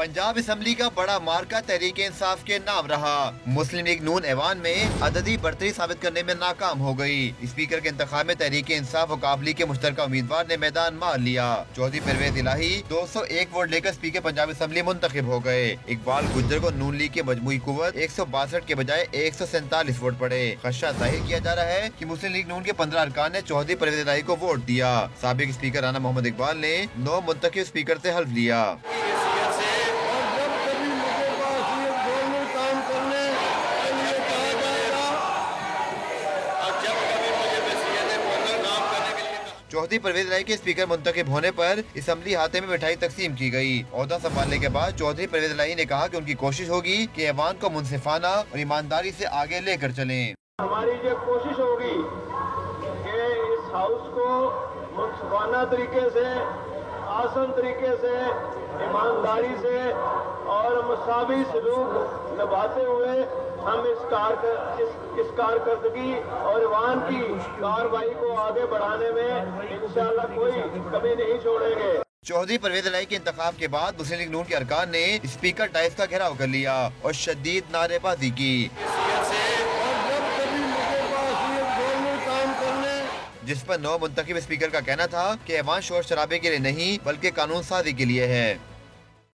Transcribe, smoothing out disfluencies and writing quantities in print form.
Punjab assembly का बड़ा मार्का तहरीक इंसाफ के नाम रहा। मुस्लिम लीग नून ऐवान में अददी बढ़तरी साबित करने में नाकाम हो गई। स्पीकर के इंतखाब में तहरीक इंसाफ और काबली के मुश्तरका उम्मीदवार ने मैदान मार लिया। चौधरी परवेज इलाही 201 वोट लेकर स्पीकर पंजाब असम्बली मुंतखब हो गए। इकबाल गुज्जर को नून लीग की मजमूई कुव्वत 162 के बजाय 147 वोट पड़े। खदशा जाहिर किया जा रहा है कि मुस्लिम लीग नून के 15 अरकान ने चौधरी परवेज इलाही को वोट दिया। साबिक स्पीकर राना मोहम्मद इकबाल ने 9 मुंतखब स्पीकर से हल्फ लिया। चौधरी परवेज इलाही के स्पीकर मुंतखब होने पर असम्बली हाथे में मिठाई तकसीम की गई। ओहदा संभालने के बाद चौधरी परवेज इलाही ने कहा कि उनकी कोशिश होगी कि ऐवान को मुनसिफाना और ईमानदारी से आगे लेकर चलें। हमारी ये कोशिश होगी कि इस हाउस को मुनसिफाना तरीके से, आसान तरीके से, ईमानदारी से और मुसावी सलूक निभाते हुए हम इस कारकर्दगी और ऐवान की कार्रवाई को आगे बढ़ाने में इंशाअल्लाह कोई कमी नहीं छोड़ेंगे। चौधरी परवेज इलाही के इंतखाब के बाद मुस्लिम लीग नून के अरकान ने स्पीकर टाइस का घेराव कर लिया और शदीद नारेबाजी की, जिस पर 9 मुंतखब स्पीकर का कहना था कि ऐवान शोर शराबे के लिए नहीं बल्कि कानून साजी के लिए है।